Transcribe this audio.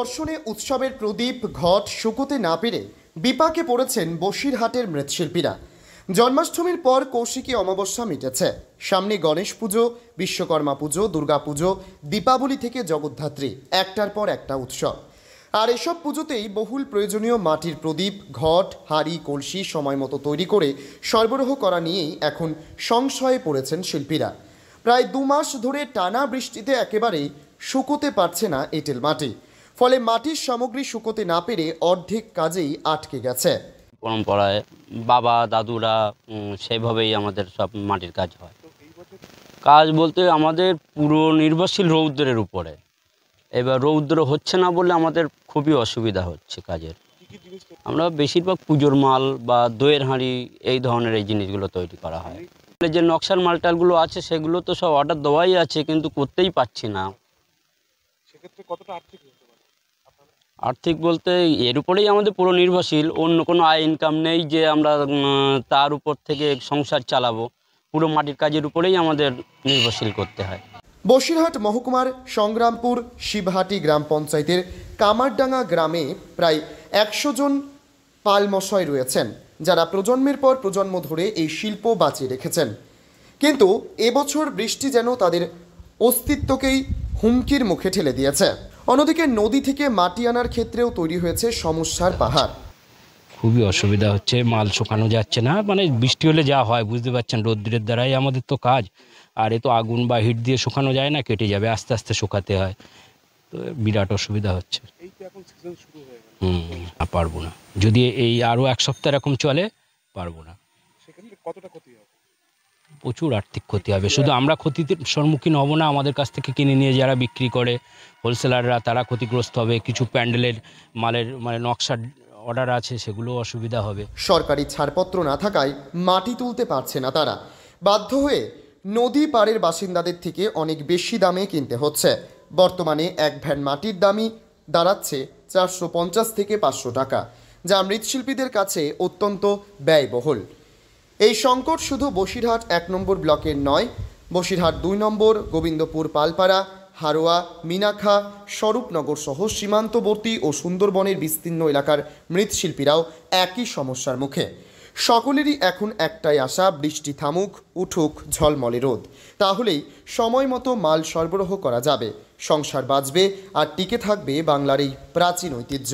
দর্শনে উৎসবের প্রদীপ ঘট শুকোতে না পেরে বিপাকে পড়েছেন বসিরহাটের মৃৎশিল্পীরা। জন্মাষ্টমীর পর কৌশিকী অমাবস্যা মিটেছে, সামনে গণেশ পুজো, বিশ্বকর্মা পুজো, দুর্গা পুজো, দীপাবলি থেকে জগদ্ধাত্রী, একটার পর একটা উৎসব। আর এসব পুজোতেই বহুল প্রয়োজনীয় মাটির প্রদীপ, ঘট, হাঁড়ি, কলসি সময় মতো তৈরি করে সরবরাহ করা নিয়েই এখন সংশয়ে পড়েছেন শিল্পীরা। প্রায় 2 মাস ধরে টানা বৃষ্টিতে একেবারেই শুকোতে পারছে না এঁটেল মাটি, ফলে মাটির সামগ্রী শুকোতে না পেরে অর্ধেক কাজেই আটকে গেছে। পরম্পরায় বাবা দাদুরা সেইভাবেই আমাদের সব মাটির কাজ হয়। কাজ বলতে আমাদের পুরো নির্ভরশীল রৌদ্রের উপরে। এবার রৌদ্র হচ্ছে না বলে আমাদের খুবই অসুবিধা হচ্ছে কাজের। আমরা বেশিরভাগ পুজোর মাল বা দইয়ের হাঁড়ি এই ধরনের এই জিনিসগুলো তৈরি করা হয়। যে নকশার মালটালগুলো আছে সেগুলো তো সব অর্ডার দেওয়াই আছে, কিন্তু করতেই পারছি না। সেক্ষেত্রে কতটা আর্থিক হতে পারে? আর্থিক বলতে এর উপরেই আমাদের পুরো নির্ভরশীল, অন্য কোনো আয় ইনকাম নেই যে আমরা তার উপর থেকে সংসার চালাবো। পুরো মাটির কাজের উপরেই আমাদের নির্ভরশীল করতে হয়। বসিরহাট মহকুমার সংগ্রামপুর শিবহাটি গ্রাম পঞ্চায়েতের কামারডাঙ্গা গ্রামে প্রায় 100 জন পালমশাই রয়েছেন, যারা প্রজন্মের পর প্রজন্ম ধরে এই শিল্প বাঁচিয়ে রেখেছেন। কিন্তু এবছর বৃষ্টি যেন তাদের অস্তিত্বকেই হুমকির মুখে ঠেলে দিয়েছে। অন্যদিকে নদী থেকে মাটি আনার ক্ষেত্রেও তৈরি হয়েছে সমস্যার পাহাড়। খুবই অসুবিধা হচ্ছে, মাল শুকানো যাচ্ছে না। মানে বৃষ্টি হলে যা হয় বুঝতে পারছেন, রৌদ্রের দ্বারাই আমাদের তো কাজ। আর এ তো আগুন বা হিট দিয়ে শুকানো যায় না, কেটে যাবে, আস্তে আস্তে শুকাতে হয়। তো বিরাট অসুবিধা হচ্ছে। এই তো এখন সিজন শুরু হয়ে গেল। পারবো না, যদি এই আরও 1 সপ্তাহ এরকম চলে পারবো না। সেক্ষেত্রে কতটা ক্ষতি হবে? প্রচুর আর্থিক ক্ষতি হবে। শুধু আমরা ক্ষতির সম্মুখীন হব না, আমাদের কাছ থেকে কিনে নিয়ে যারা বিক্রি করে হোলসেলাররা তারা ক্ষতিগ্রস্ত হবে। কিছু প্যান্ডেলের মালের নকশার অর্ডার আছে, সেগুলো অসুবিধা হবে। সরকারি ছাড়পত্র না থাকায় মাটি তুলতে পারছে না তারা, বাধ্য হয়ে নদী পাড়ের বাসিন্দাদের থেকে অনেক বেশি দামে কিনতে হচ্ছে। বর্তমানে এক ভ্যান মাটির দামই দাঁড়াচ্ছে 450 থেকে 500 টাকা, যা মৃৎশিল্পীদের কাছে অত্যন্ত ব্যয়বহুল। এই সংকট শুধু বসিরহাট 1 নম্বর ব্লকের নয়, বসিরহাট 2 নম্বর, গোবিন্দপুর, পালপাড়া, হারোয়া, মিনাখা, স্বরূপনগর সহ সীমান্তবর্তী ও সুন্দরবনের বিস্তীর্ণ এলাকার মৃৎশিল্পীরাও একই সমস্যার মুখে। সকলেরই এখন একটাই আশা, বৃষ্টি থামুক, উঠুক ঝলমলে রোদ, তাহলেই সময় মতো মাল সরবরাহ করা যাবে, সংসার বাঁচবে আর টিকে থাকবে বাংলার এই প্রাচীন ঐতিহ্য।